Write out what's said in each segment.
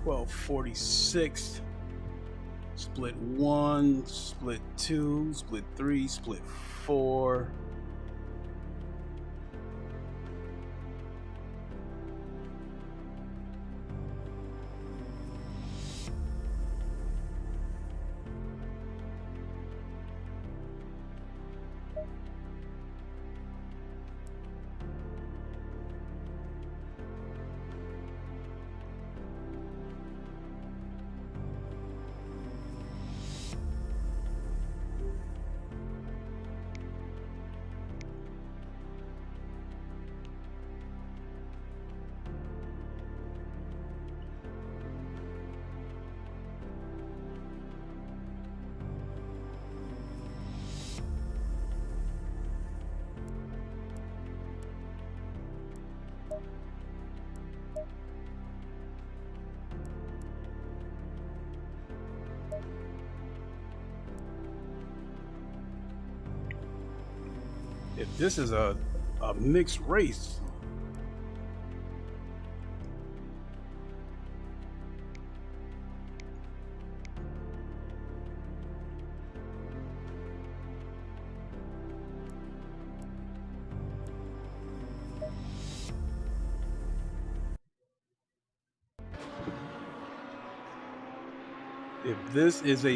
$12.46, split 1, split 2, split 3, split 4. If this is a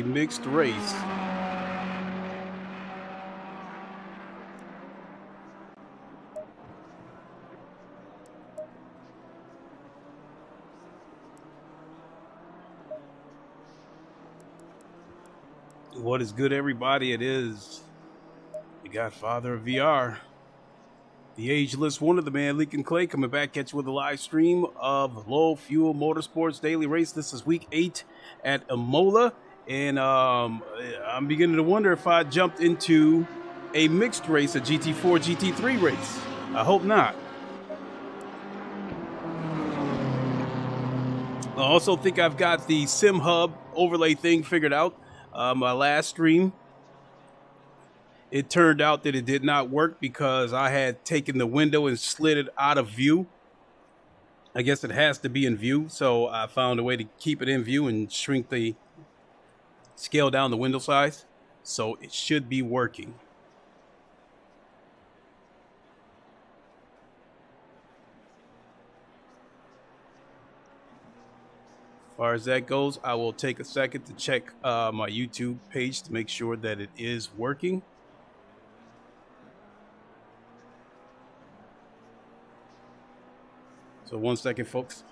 mixed race, what is good, everybody? It is the Godfather of VR, the ageless one of the man, Leakin Clay, coming back at you with a live stream of Low Fuel Motorsports Daily Race. This is week 8 at Imola, and I'm beginning to wonder if I jumped into a mixed race, a GT4, GT3 race. I hope not. I also think I've got the Sim Hub overlay thing figured out. My last stream, it turned out that it did not work because I had taken the window and slid it out of view. I guess it has to be in view, so I found a way to keep it in view and shrink the scale down the window size, so it should be working. As far as that goes, I will take a second to check my YouTube page to make sure that it is working. So 1 second, folks.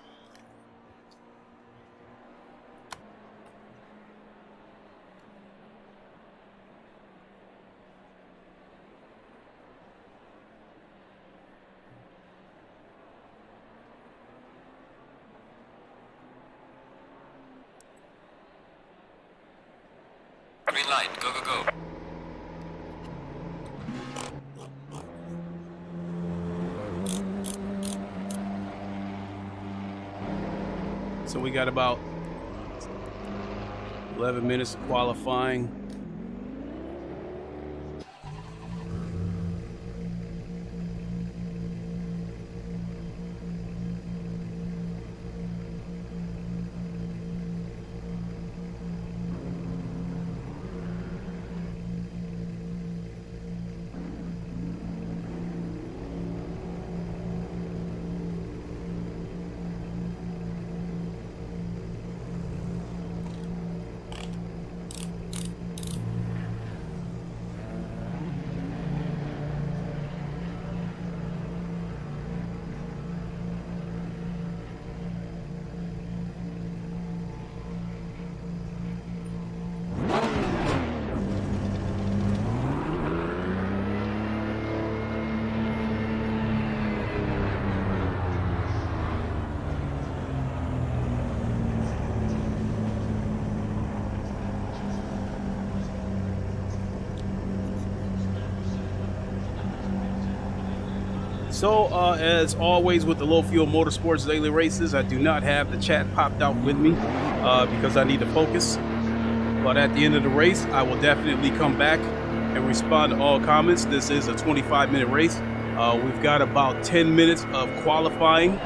Green light, go, go, go. So we got about 11 minutes of qualifying. So, as always with the Low Fuel Motorsports daily races, I do not have the chat popped out with me because I need to focus. But at the end of the race, I will definitely come back and respond to all comments. This is a 25-minute race. We've got about 10 minutes of qualifying.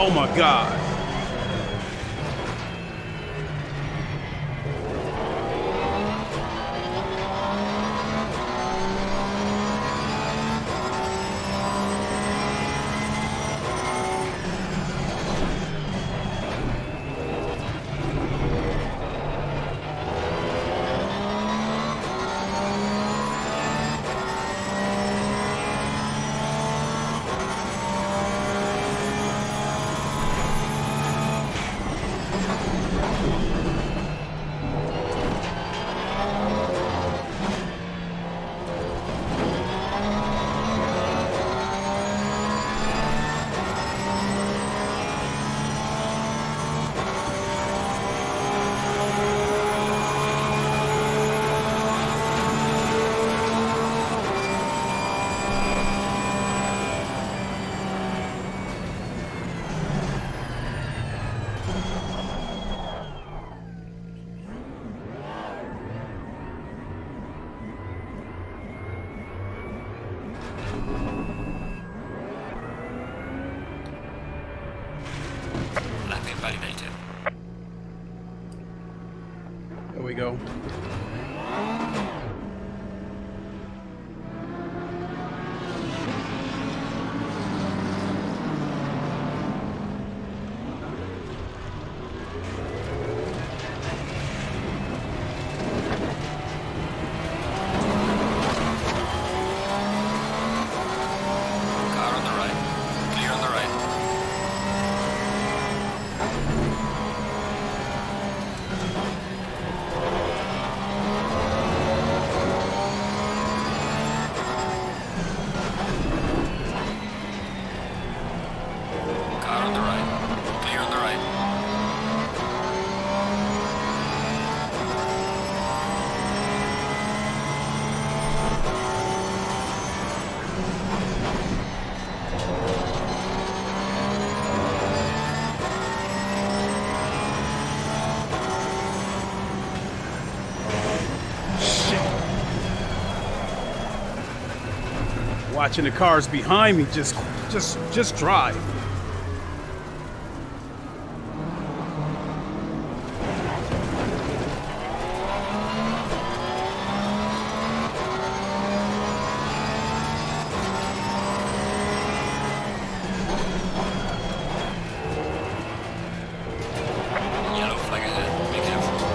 Oh my God. Validated. There we go. Watching the cars behind me just drive. Yellow flag ahead. Be careful.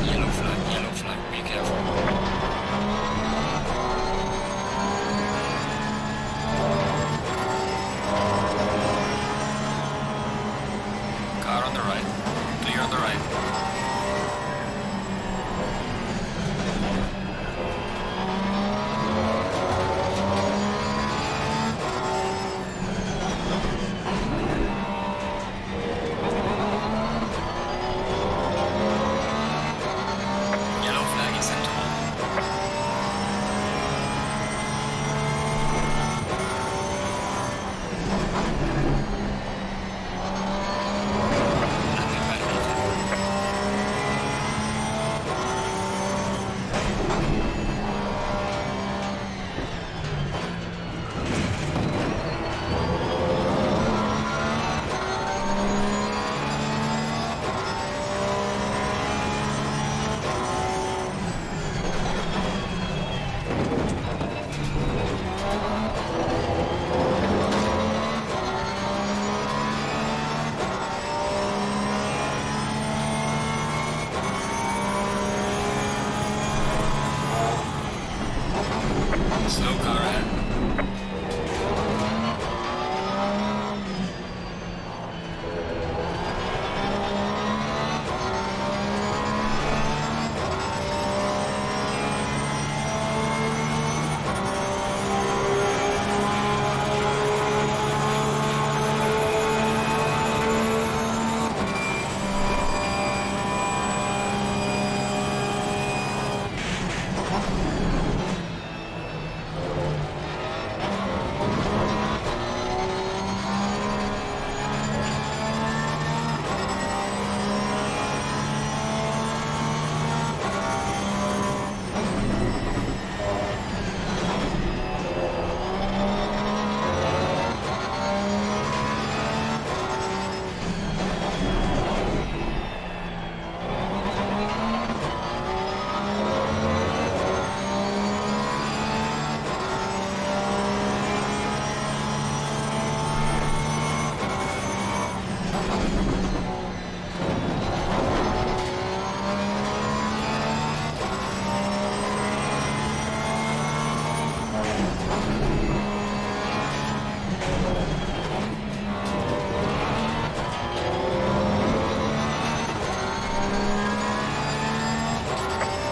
Yellow flag. Be careful. Car on the right. Clear on the right. Yellow flag is set to hold. Nothing validated. Slow car ahead.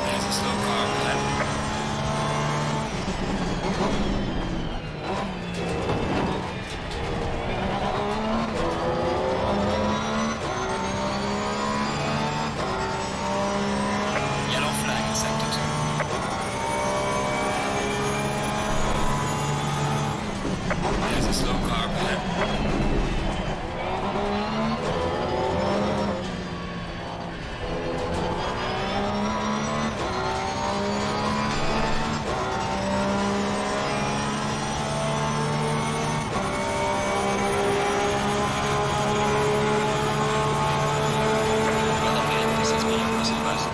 There's a slow car ahead. Yellow flag is set to 2. There's a slow car ahead. Well, okay, this is me, Russell West.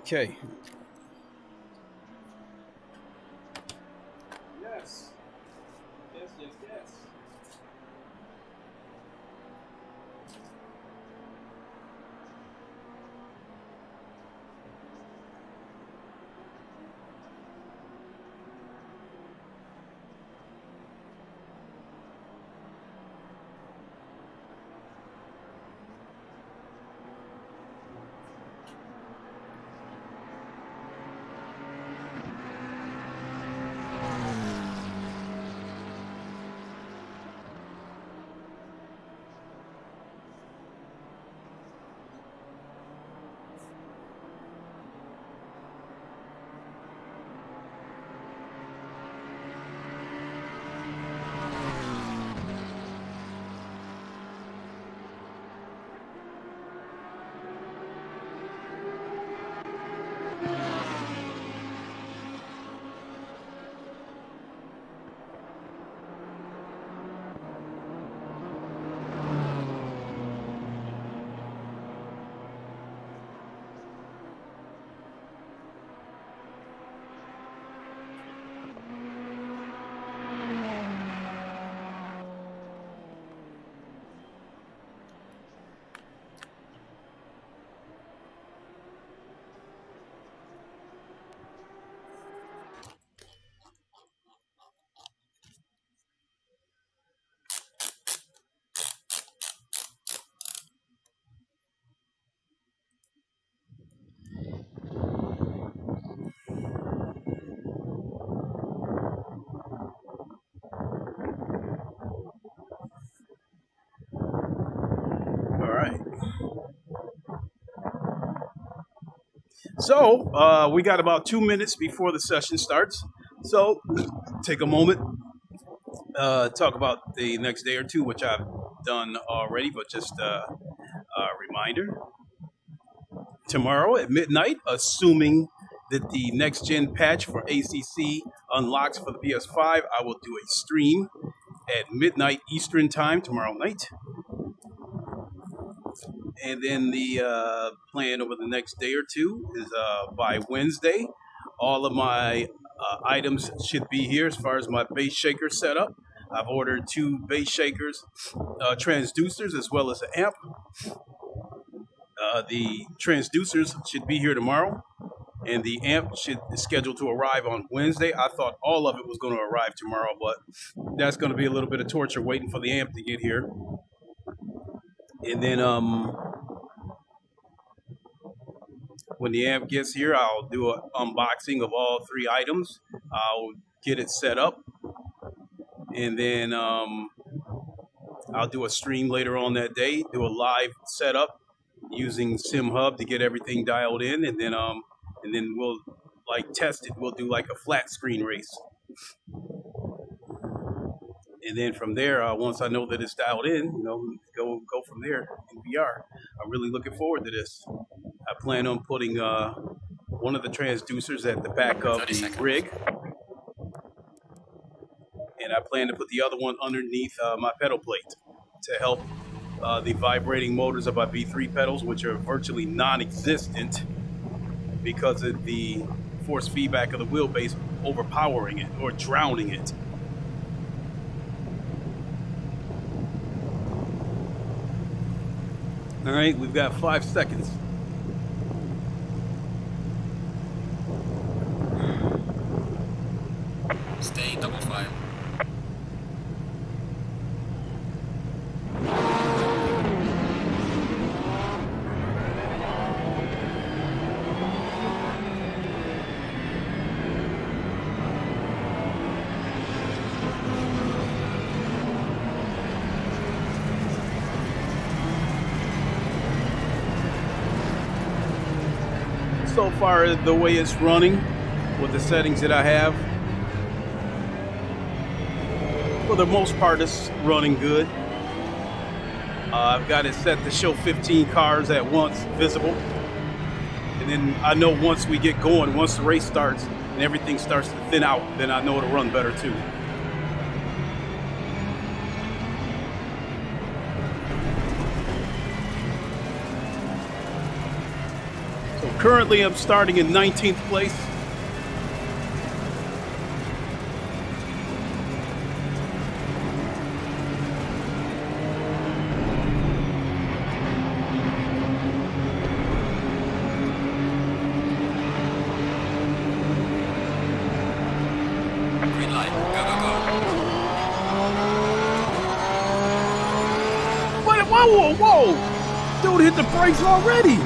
Okay. Yes. Yes, yes, yes. All right. So we got about 2 minutes before the session starts. So take a moment, talk about the next day or two, which I've done already, but just a reminder. Tomorrow at midnight, assuming that the next gen patch for ACC unlocks for the PS5, I will do a stream at midnight Eastern time tomorrow night. And then the plan over the next day or two is by Wednesday, all of my items should be here as far as my base shaker setup. I've ordered 2 base shakers, transducers, as well as an amp. The transducers should be here tomorrow, and the amp is scheduled to arrive on Wednesday. I thought all of it was going to arrive tomorrow, but that's going to be a little bit of torture waiting for the amp to get here. And then when the amp gets here, I'll do an unboxing of all 3 items. I'll get it set up, and then I'll do a stream later on that day, do a live setup using SimHub to get everything dialed in, and then we'll like test it. We'll do like a flat screen race, and then from there, once I know that it's dialed in, go from there in VR. I'm really looking forward to this. I plan on putting one of the transducers at the back of the rig, and I plan to put the other one underneath my pedal plate to help the vibrating motors of my V3 pedals, which are virtually non-existent because of the force feedback of the wheelbase overpowering it or drowning it. All right, we've got 5 seconds. Stay double file. So far, the way it's running with the settings that I have, for the most part, it's running good. I've got it set to show 15 cars at once visible. And then I know once we get going, once the race starts and everything starts to thin out, then I know it'll run better too. Currently, I'm starting in 19th place. Green light. Go, go, go. What? Whoa, whoa, whoa! Dude hit the brakes already!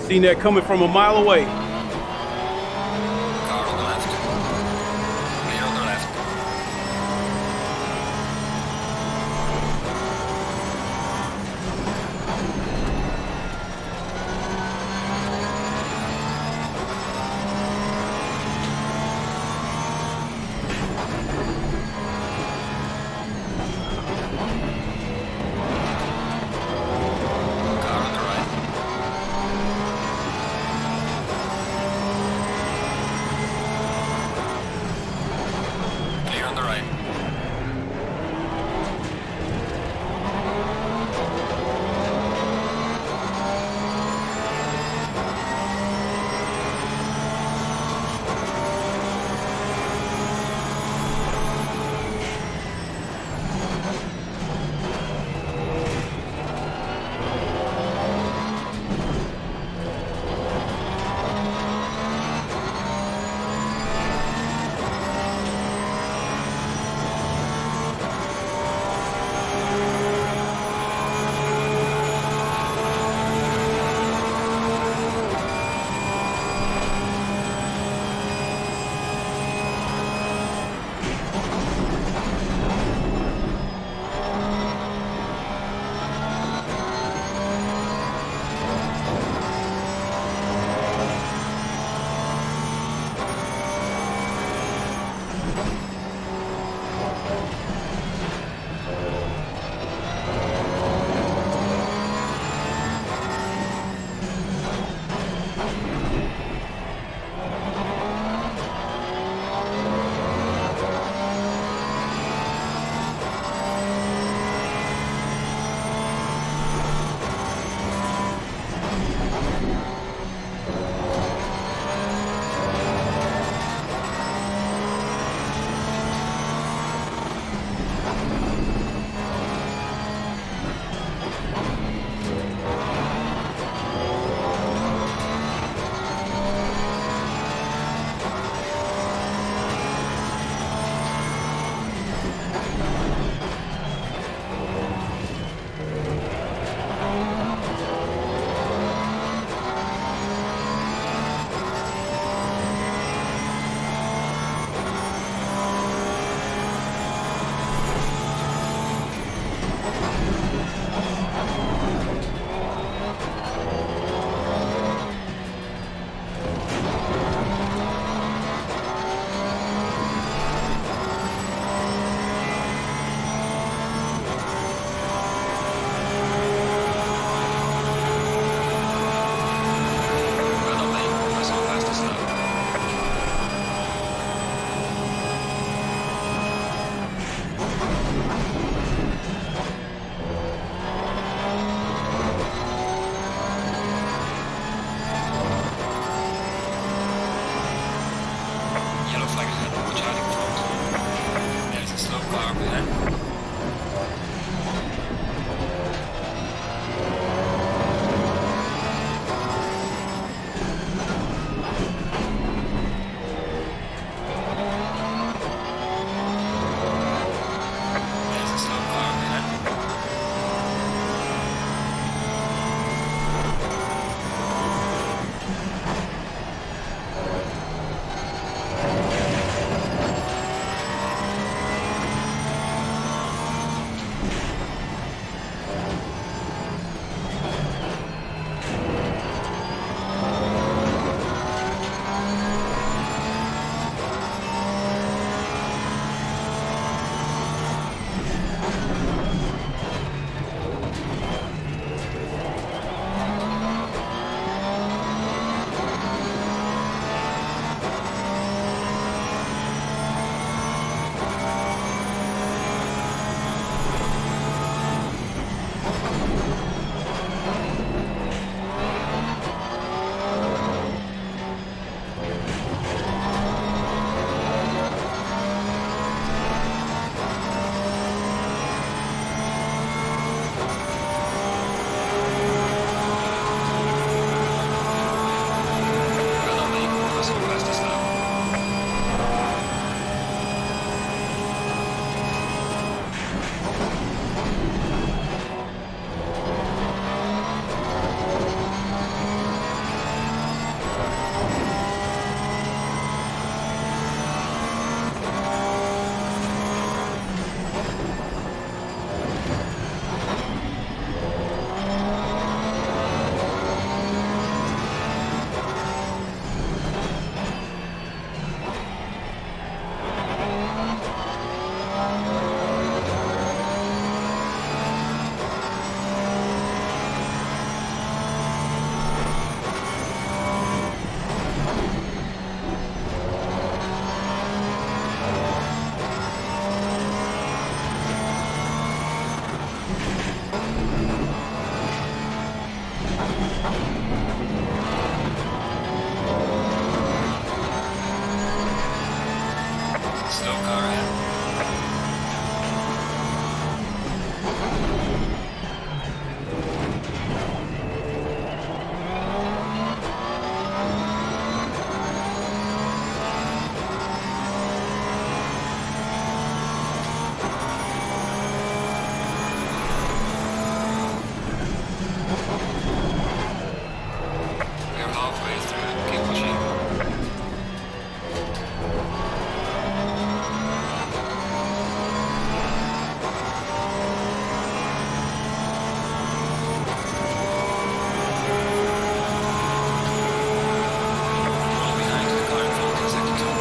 Seen that coming from a mile away. Car on the left. Clear on the left. Car on the right. Clear on the right. slow car ahead. We're halfway through, keep pushing. Fall behind the car in front in sector 2.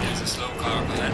There's a slow car up ahead.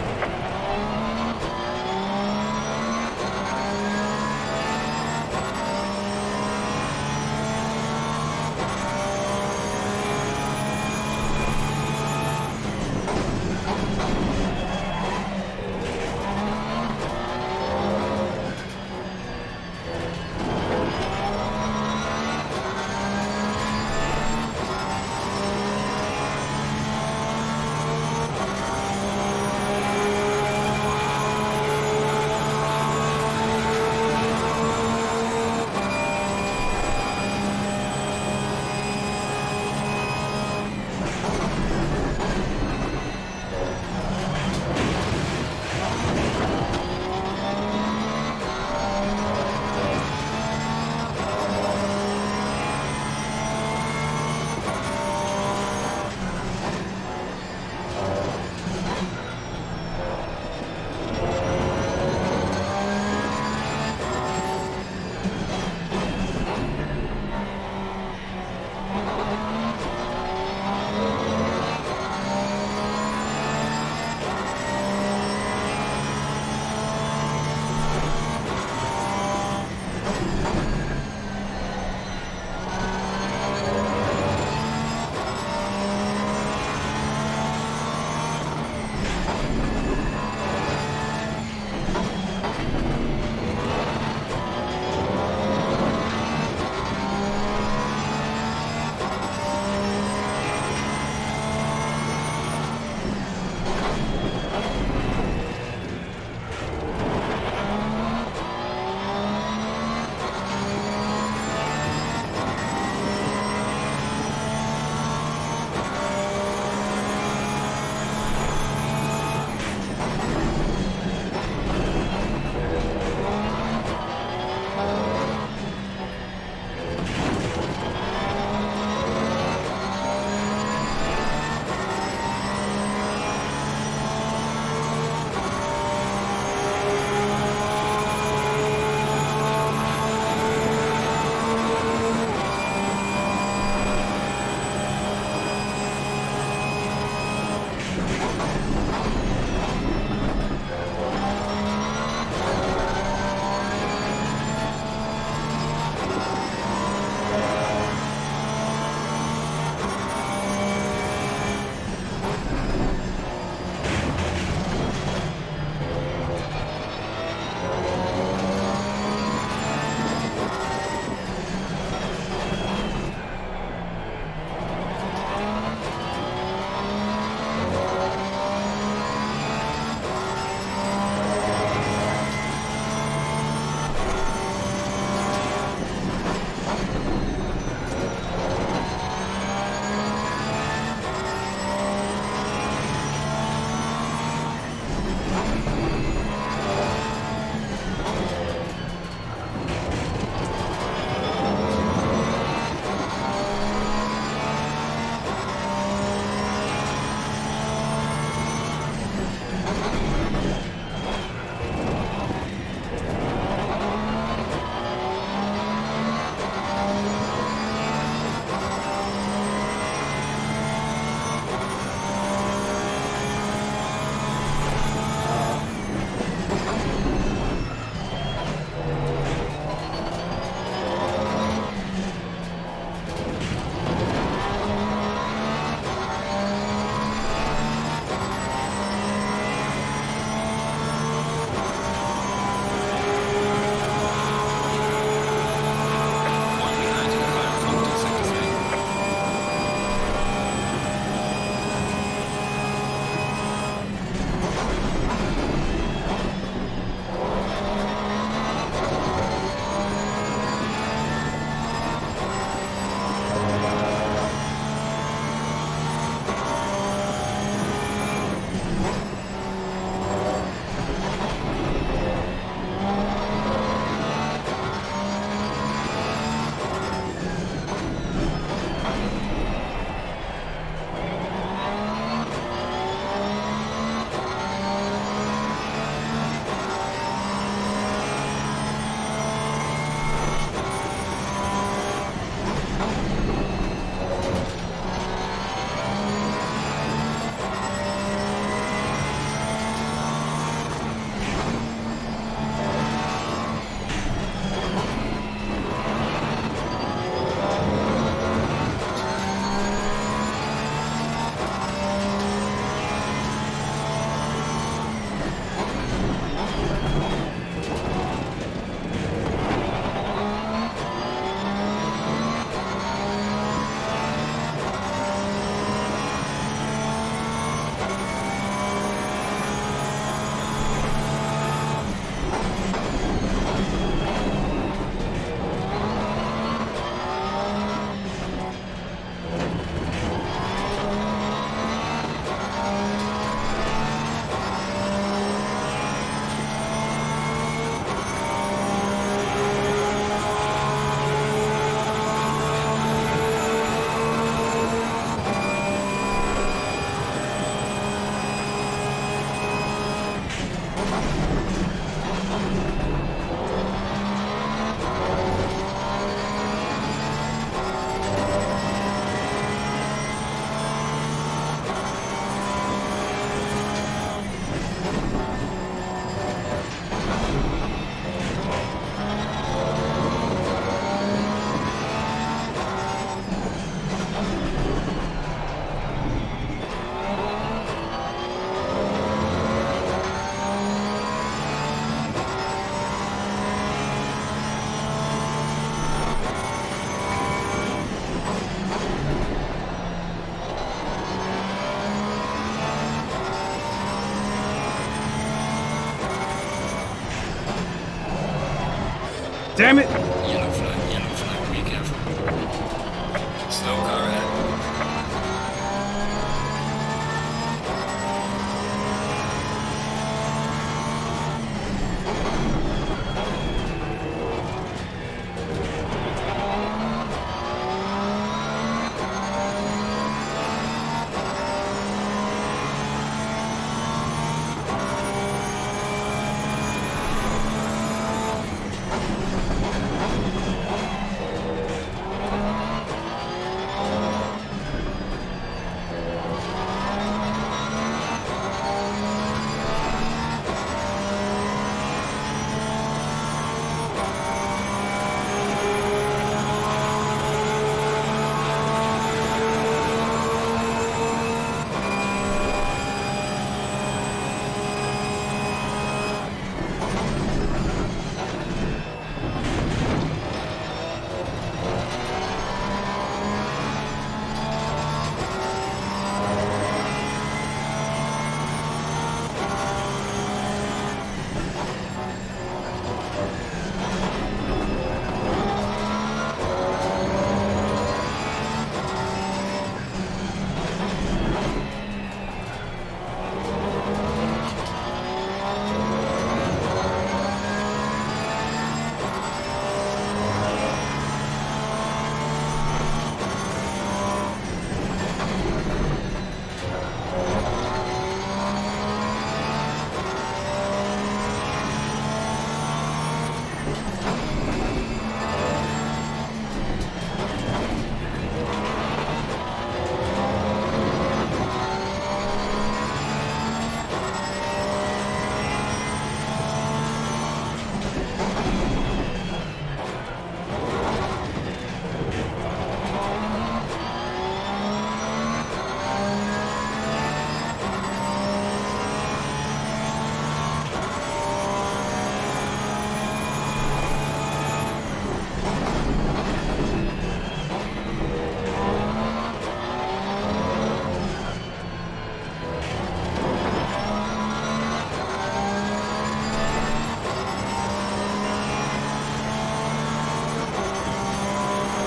Damn it! Yellow flag, be careful. Slow car ahead.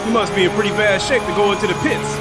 You must be in pretty bad shape to go into the pits.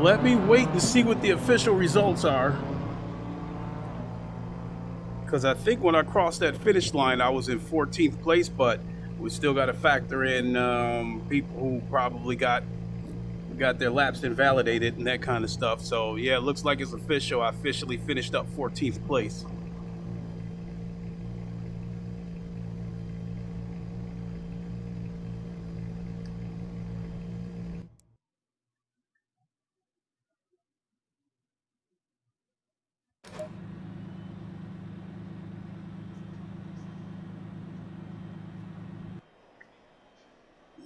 let me wait and see what the official results are. Because I think when I crossed that finish line, I was in 14th place, but we still got to factor in people who probably got their laps invalidated and that kind of stuff. So yeah, it looks like it's official. I officially finished up 14th place.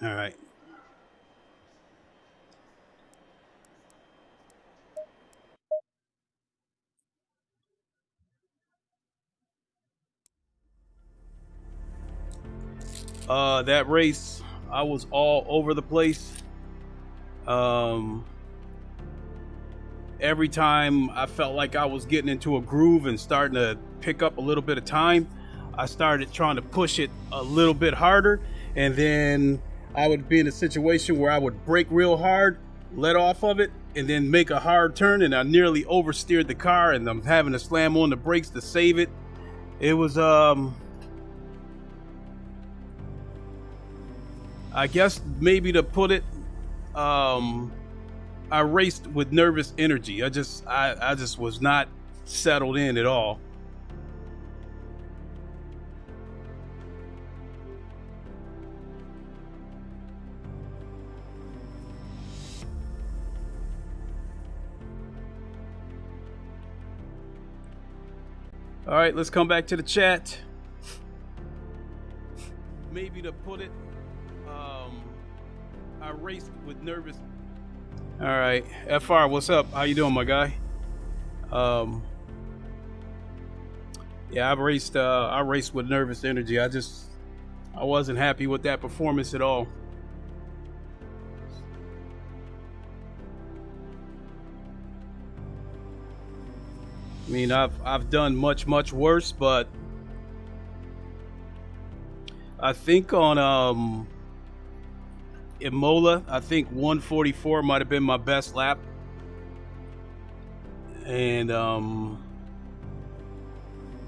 All right. That race, I was all over the place. Every time I felt like I was getting into a groove and starting to pick up a little bit of time, I started trying to push it a little bit harder, and then I would be in a situation where I would brake real hard, let off of it, and then make a hard turn, and I nearly oversteered the car, and I'm having to slam on the brakes to save it. It was I guess maybe to put it, I raced with nervous energy. I just was not settled in at all. All right, let's come back to the chat. Maybe to put it, I raced with nervous. All right, FR, what's up? How you doing, my guy? Yeah, I raced with nervous energy. I wasn't happy with that performance at all. I mean, I've done much worse, but I think on Imola, I think 144 might have been my best lap, and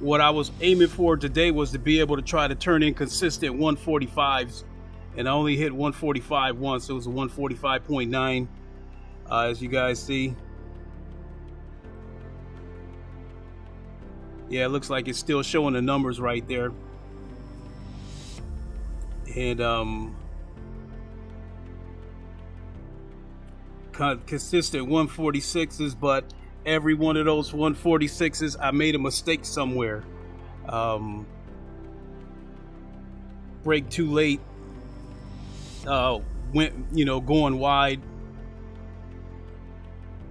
what I was aiming for today was to be able to try to turn in consistent 145s, and I only hit 145 once. It was a 145.9, as you guys see. Yeah, it looks like it's still showing the numbers right there. And consistent 146s, but every one of those 146s, I made a mistake somewhere. Brake too late. Went, going wide.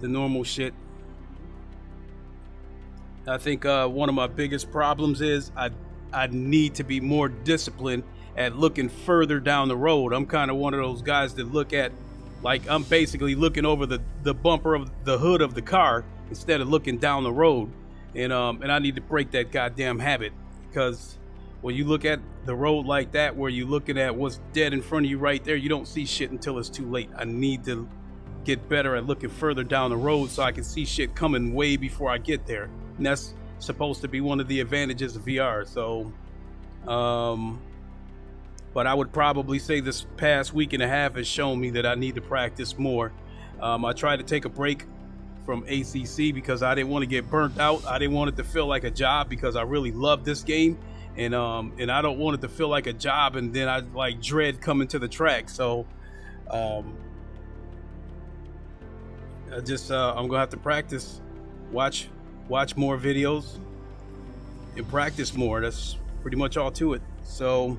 The normal shit. I think one of my biggest problems is I need to be more disciplined at looking further down the road. I'm kind of one of those guys that look at, like, I'm basically looking over the bumper of the hood of the car instead of looking down the road. And I need to break that goddamn habit, because when you look at the road like that, where you're looking at what's dead in front of you right there, you don't see shit until it's too late. I need to get better at looking further down the road so I can see shit coming way before I get there. And that's supposed to be one of the advantages of VR. So, but I would probably say this past week and a half has shown me that I need to practice more. I tried to take a break from ACC because I didn't want to get burnt out. I didn't want it to feel like a job, because I really love this game, and I don't want it to feel like a job and then I like dread coming to the track. So I'm gonna have to practice, watch more videos, and practice more. That's pretty much all to it. So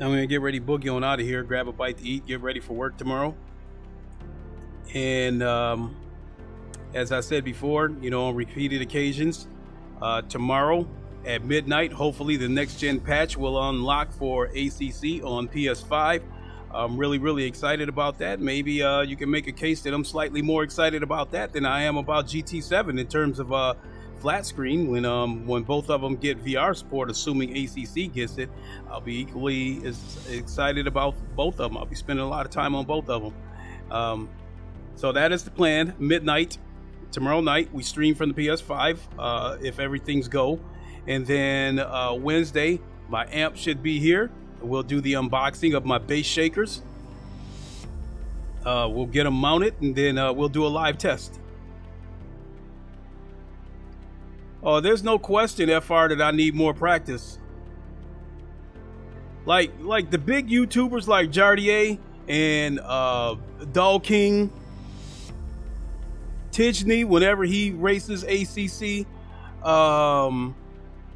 I'm gonna get ready, boogie on out of here, grab a bite to eat, get ready for work tomorrow. And as I said before, on repeated occasions, tomorrow at midnight, hopefully the next gen patch will unlock for ACC on PS5. I'm really excited about that. Maybe you can make a case that I'm slightly more excited about that than I am about GT7 in terms of flat screen. When both of them get VR support, assuming ACC gets it, I'll be equally as excited about both of them. I'll be spending a lot of time on both of them. So that is the plan. Midnight tomorrow night, we stream from the PS5 if everything's go. And then Wednesday, my amp should be here. We'll do the unboxing of my bass shakers. We'll get them mounted, and then we'll do a live test. Oh, there's no question, FR, that I need more practice. Like the big YouTubers like Jardier and Doll King, Tijney, whenever he races ACC,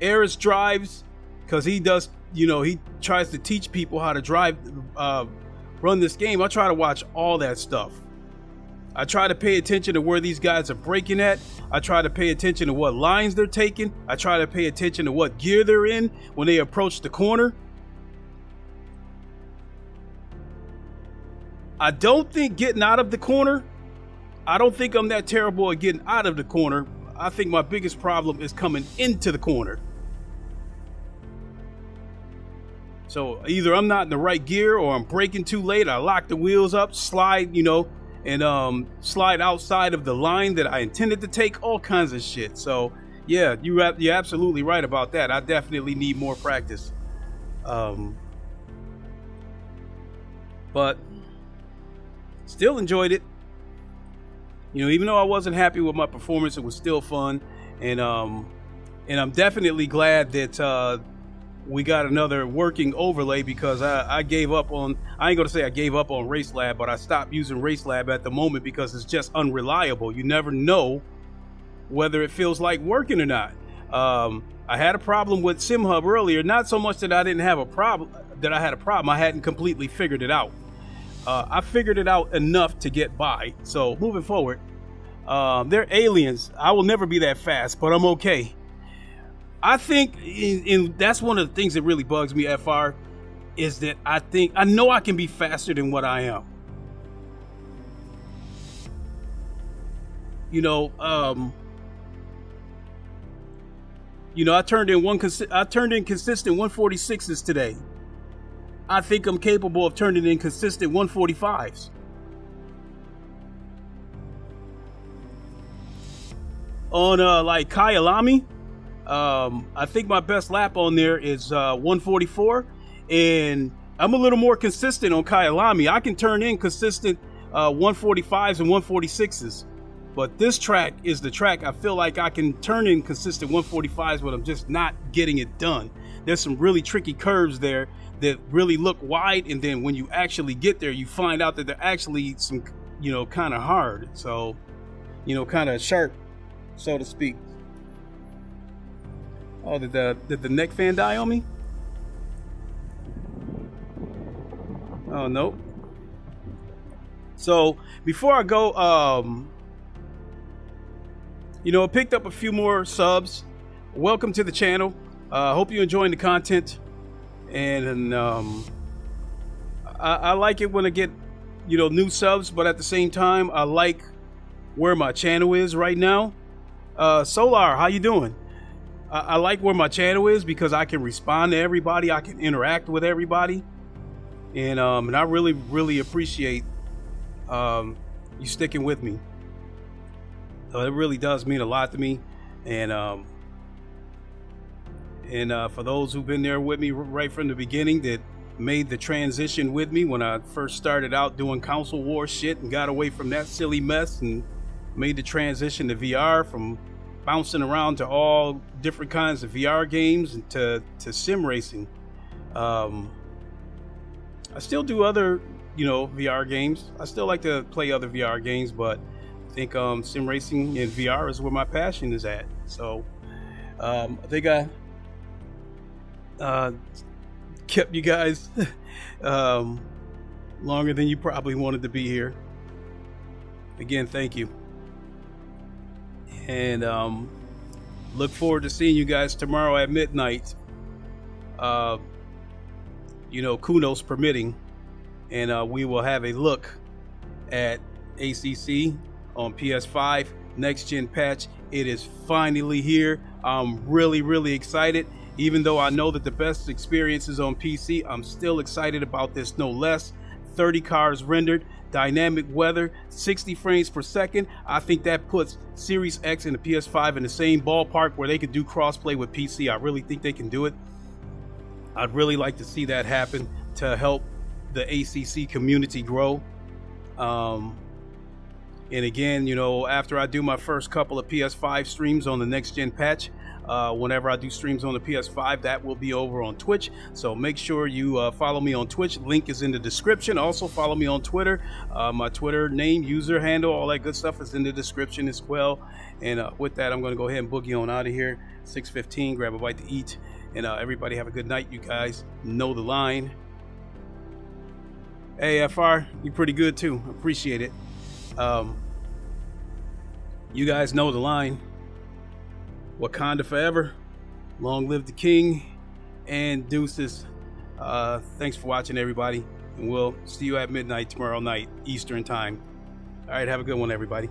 Eris drives, because he does, you know, he tries to teach people how to drive, run this game. I try to watch all that stuff. I try to pay attention to where these guys are braking at. I try to pay attention to what lines they're taking. I try to pay attention to what gear they're in when they approach the corner. I don't think getting out of the corner, I don't think I'm that terrible at getting out of the corner. I think my biggest problem is coming into the corner. So either I'm not in the right gear, or I'm braking too late. I lock the wheels up, slide, you know, and slide outside of the line that I intended to take, all kinds of shit. So yeah, you're absolutely right about that. I definitely need more practice. But still enjoyed it. You know, even though I wasn't happy with my performance, it was still fun. And I'm definitely glad that we got another working overlay, because I gave up on, I ain't gonna say I gave up on RaceLab, but I stopped using RaceLab at the moment because it's just unreliable. You never know whether it feels like working or not. I had a problem with SimHub earlier, not so much that I didn't have a problem, that I had a problem, I hadn't completely figured it out. I figured it out enough to get by. So moving forward, they're aliens. I will never be that fast, but I'm okay. I think that's one of the things that really bugs me, FR, is that I know I can be faster than what I am. You know, I turned in consistent 146s today. I think I'm capable of turning in consistent 145s. On like Kyalami, I think my best lap on there is 144, and I'm a little more consistent on Kyalami. I can turn in consistent 145s and 146s, but this track is the track I feel like I can turn in consistent 145s, but I'm just not getting it done. There's some really tricky curves there that really look wide, and then when you actually get there, you find out that they're actually some, you know, kind of hard. So, you know, kind of sharp, so to speak. Oh, did the neck fan die on me? Oh, nope. So before I go, you know, I picked up a few more subs. Welcome to the channel. Hope you're enjoying the content. And I like it when I get, you know, new subs, but at the same time, I like where my channel is right now. Solar, how you doing? I like where my channel is because I can respond to everybody. I can interact with everybody. And I really, really appreciate you sticking with me. It really does mean a lot to me. And for those who've been there with me right from the beginning, that made the transition with me when I first started out doing console war shit and got away from that silly mess and made the transition to VR, from bouncing around to all different kinds of VR games and to sim racing. I still do other, you know, VR games. I still like to play other VR games, but I think sim racing and VR is where my passion is at. So I think I kept you guys longer than you probably wanted to be here. Again, thank you. And look forward to seeing you guys tomorrow at midnight. You know, Kunos permitting. And we will have a look at ACC on PS5 next gen patch. It is finally here. I'm really, really excited. Even though I know that the best experience is on PC, I'm still excited about this no less. 30 cars rendered, dynamic weather, 60 frames per second. I think that puts Series X and the PS5 in the same ballpark where they could do crossplay with PC. I really think they can do it. I'd really like to see that happen to help the ACC community grow. And again, you know, after I do my first couple of PS5 streams on the next gen patch, whenever I do streams on the PS5, that will be over on Twitch. So make sure you follow me on Twitch. Link is in the description. Also follow me on Twitter. My Twitter name, user handle, all that good stuff is in the description as well. And with that, I'm going to go ahead and boogie on out of here. 6:15, grab a bite to eat. And everybody have a good night. You guys know the line. Hey, FR, you're pretty good too. Appreciate it. You guys know the line. Wakanda forever. Long live the king. And deuces. Thanks for watching, everybody. And we'll see you at midnight tomorrow night, Eastern time. All right, have a good one, everybody.